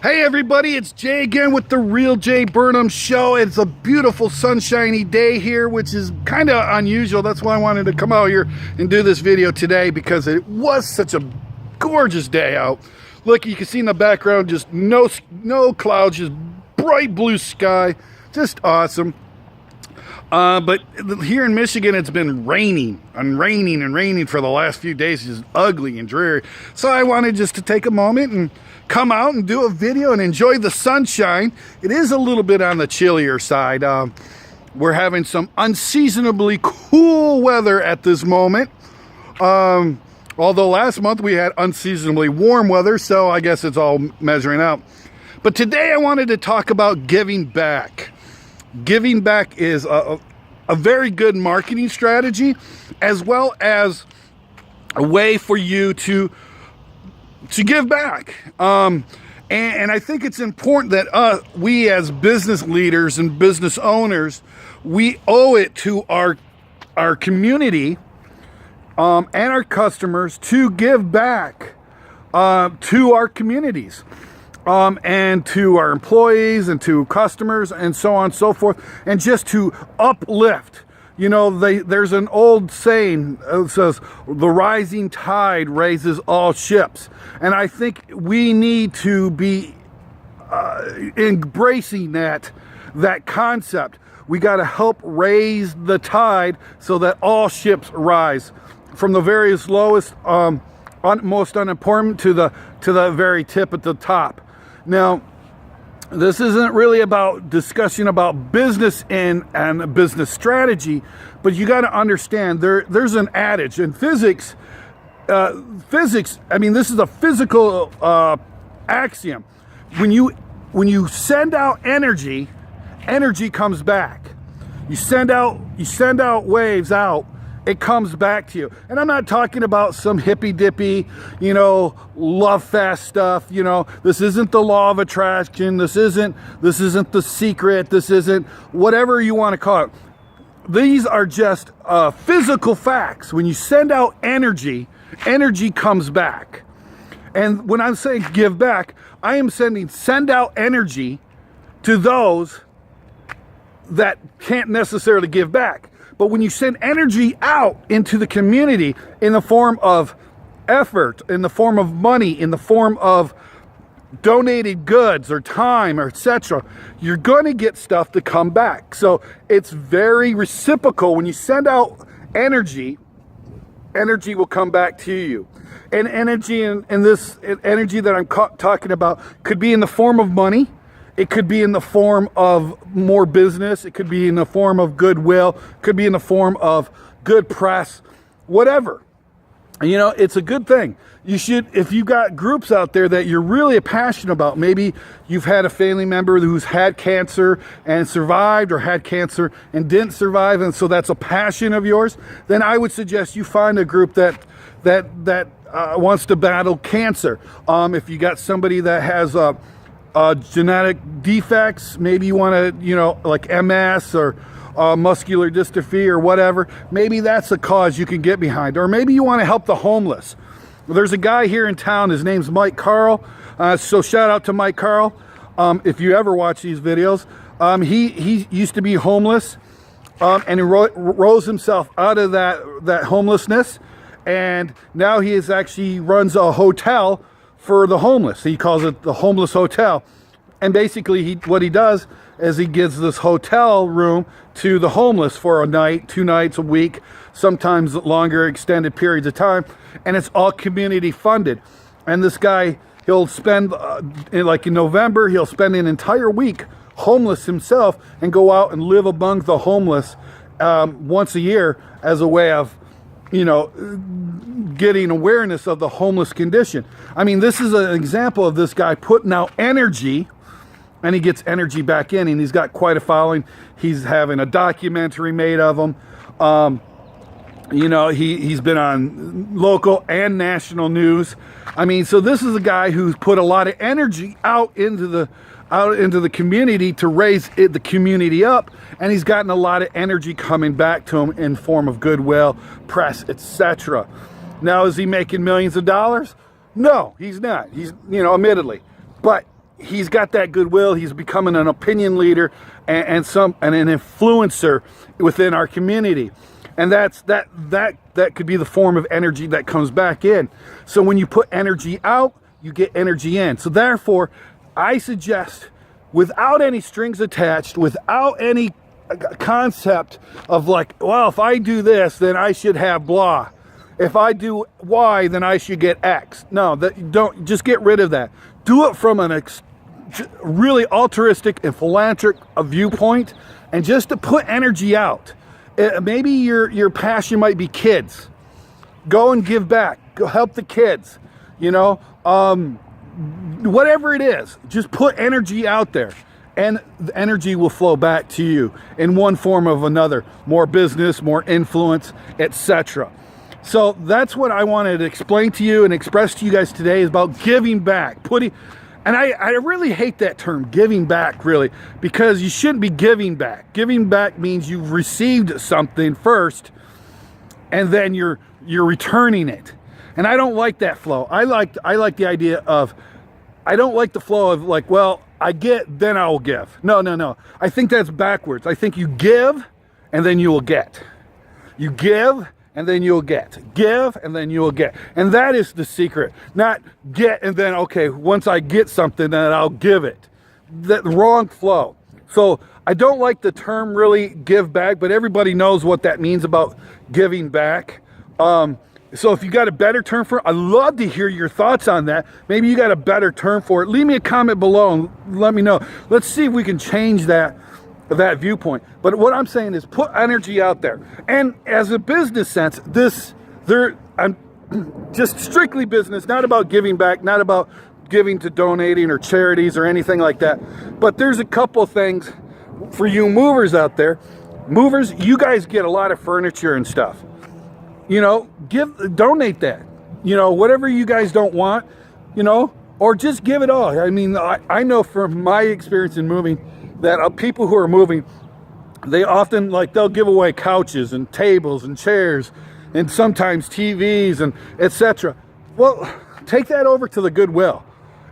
Hey everybody, it's Jay again with the Real Jay Burnham Show. It's a beautiful sunshiny day here, which is kind of unusual. That's why I wanted to come out here and do this video today, because it was such a gorgeous day out. Look, you can see in the background, just no clouds, just bright blue sky, just awesome. But here in Michigan, it's been raining and raining for the last few days. It's just ugly and dreary. So I wanted just to take a moment and come out and do a video and enjoy the sunshine. It is a little bit on the chillier side. We're having some unseasonably cool weather at this moment. Although last month we had unseasonably warm weather, so I guess it's all measuring out. But today I wanted to talk about giving back. Giving back is a very good marketing strategy, as well as a way for you to give back. And I think it's important that we as business leaders and business owners, we owe it to our community and our customers to give back to our communities. And to our employees and to customers and so on and so forth, and just to uplift. You know, there's an old saying that says, the rising tide raises all ships. And I think we need to be embracing that concept. We got to help raise the tide so that all ships rise, from the various lowest, most unimportant to the very tip at the top. Now, this isn't really about discussion about business and business strategy, but you got to understand there's an adage in physics. I mean, this is a physical axiom. When you send out energy, energy comes back. You send out waves out, it comes back to you. And I'm not talking about some hippy dippy, love fast stuff. This isn't the law of attraction. This isn't the secret. This isn't whatever you want to call it. These are just physical facts. When you send out energy, energy comes back. And when I'm saying give back, I am send out energy to those that can't necessarily give back. But when you send energy out into the community in the form of effort, in the form of money, in the form of donated goods or time or etc., you're going to get stuff to come back. So it's very reciprocal. When you send out energy, energy will come back to you. And energy, and this energy that I'm talking about could be in the form of money. It could be in the form of more business. It could be in the form of goodwill. It could be in the form of good press, whatever. It's a good thing. You should, if you've got groups out there that you're really passionate about, maybe you've had a family member who's had cancer and survived, or had cancer and didn't survive, and so that's a passion of yours, then I would suggest you find a group that wants to battle cancer. If you got somebody that has genetic defects, maybe you want to, like MS or muscular dystrophy or whatever, maybe that's a cause you can get behind. Or maybe you want to help the homeless. There's a guy here in town, his name's Mike Carl, so shout out to Mike Carl. If you ever watch these videos, he used to be homeless, and he rose himself out of that homelessness, and now he actually runs a hotel for the homeless. He calls it the Homeless Hotel. And basically what he does is he gives this hotel room to the homeless for a night, 2 nights a week, sometimes longer extended periods of time. And it's all community funded. And this guy, he'll spend, like in November, he'll spend an entire week homeless himself and go out and live among the homeless once a year as a way of, getting awareness of the homeless condition. I mean, this is an example of this guy putting out energy, and he gets energy back in, and he's got quite a following. He's having a documentary made of him. He's been on local and national news. I mean, so this is a guy who's put a lot of energy out into the community to raise the community up, and he's gotten a lot of energy coming back to him in form of goodwill, press, etc. Now, is he making millions of dollars? No, he's not. He's, admittedly, but he's got that goodwill. He's becoming an opinion leader and an influencer within our community. And that could be the form of energy that comes back in. So when you put energy out, you get energy in. So therefore, I suggest, without any strings attached, without any concept of like, well, if I do this, then I should have blah. If I do Y, then I should get X. No, don't, just get rid of that. Do it from an really altruistic and philanthropic viewpoint, and just to put energy out. Maybe your passion might be kids. Go and give back. Go help the kids. You know, whatever it is, just put energy out there, and the energy will flow back to you in one form or another. More business, more influence, etc. So that's what I wanted to explain to you and express to you guys today, is about giving back. And I really hate that term, giving back, really, because you shouldn't be giving back. Giving back means you've received something first, and then you're returning it. And I don't like that flow. I like the idea of, I don't like the flow of like, well, I get, then I will give. No. I think that's backwards. I think you give, and then you will get. You give, and then you'll get. Give, and then you'll get. And that is the secret. Not get, and then, okay, once I get something, then I'll give it. That wrong flow. So I don't like the term really give back, but everybody knows what that means about giving back. So if you got a better term for it, I'd love to hear your thoughts on that. Maybe you got a better term for it. Leave me a comment below and let me know. Let's see if we can change that viewpoint. But what I'm saying is, put energy out there. And as a business sense, I'm just strictly business, not about giving back, not about giving to donating or charities or anything like that. But there's a couple things for you movers out there. Movers, you guys get a lot of furniture and stuff. You know, donate that. You know, whatever you guys don't want, you know, or just give it all. I mean, I know from my experience in moving that people who are moving, they often, like, they'll give away couches and tables and chairs and sometimes TVs and etc. Well, take that over to the Goodwill.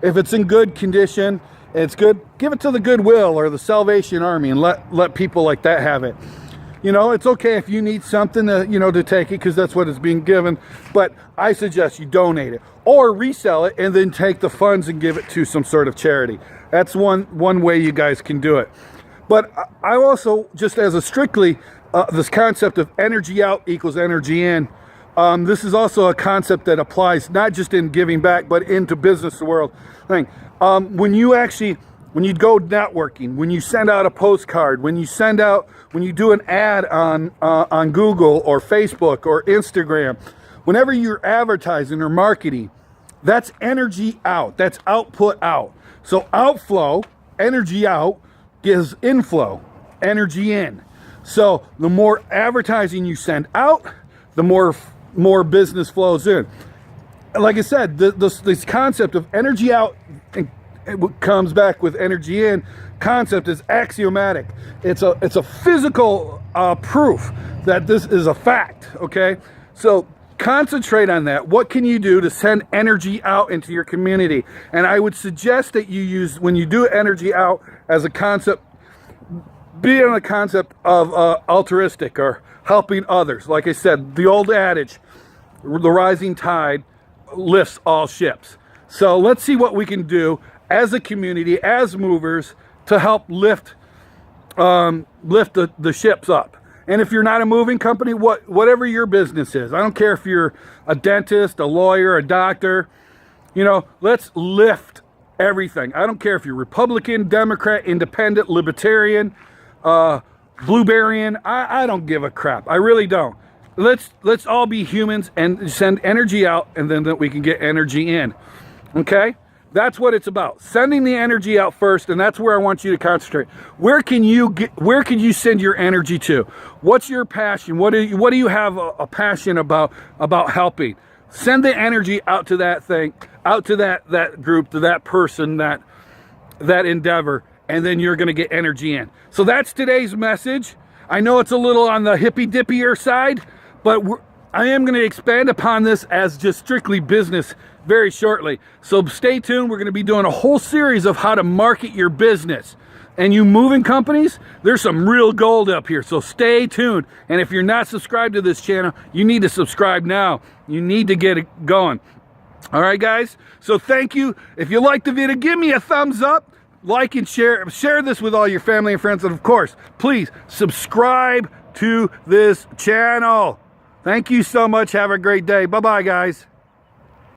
If it's in good condition, it's good, give it to the Goodwill or the Salvation Army and let people like that have it. You know, it's okay if you need something to, you know, to take it, because that's what it's being given. But I suggest you donate it or resell it and then take the funds and give it to some sort of charity. That's one way you guys can do it. But I also, just as a strictly, this concept of energy out equals energy in, this is also a concept that applies not just in giving back, but into business world thing. When you go networking, when you send out a postcard, when you do an ad on Google or Facebook or Instagram, whenever you're advertising or marketing, that's energy out. That's output out. So outflow, energy out, gives inflow, energy in. So the more advertising you send out, the more business flows in. Like I said, this concept of energy out it comes back with energy in concept is axiomatic. It's a physical proof that this is a fact. Okay, so concentrate on that. What can you do to send energy out into your community? And I would suggest that you use, when you do energy out as a concept, be on the concept of altruistic or helping others. Like I said, the old adage, the rising tide lifts all ships. So let's see what we can do as a community, as movers, to help lift the ships up. And if you're not a moving company, whatever your business is, I don't care if you're a dentist, a lawyer, a doctor, you know, let's lift everything. I don't care if you're Republican, Democrat, Independent, Libertarian, Blueberryan. I don't give a crap. I really don't. Let's all be humans and send energy out, and then that we can get energy in. Okay? That's what it's about. Sending the energy out first, and that's where I want you to concentrate. Where can you send your energy to? What's your passion? What do you have a passion about helping? Send the energy out to that thing, out to that group, to that person, that endeavor, and then you're going to get energy in. So that's today's message. I know it's a little on the hippy-dippier side, but I am going to expand upon this as just strictly business very shortly. So stay tuned. We're going to be doing a whole series of how to market your business. And you moving companies, there's some real gold up here. So stay tuned. And if you're not subscribed to this channel, you need to subscribe now. You need to get it going. All right, guys. So thank you. If you liked the video, give me a thumbs up. Like and share this with all your family and friends, and of course, please subscribe to this channel. Thank you so much. Have a great day. Bye-bye, guys.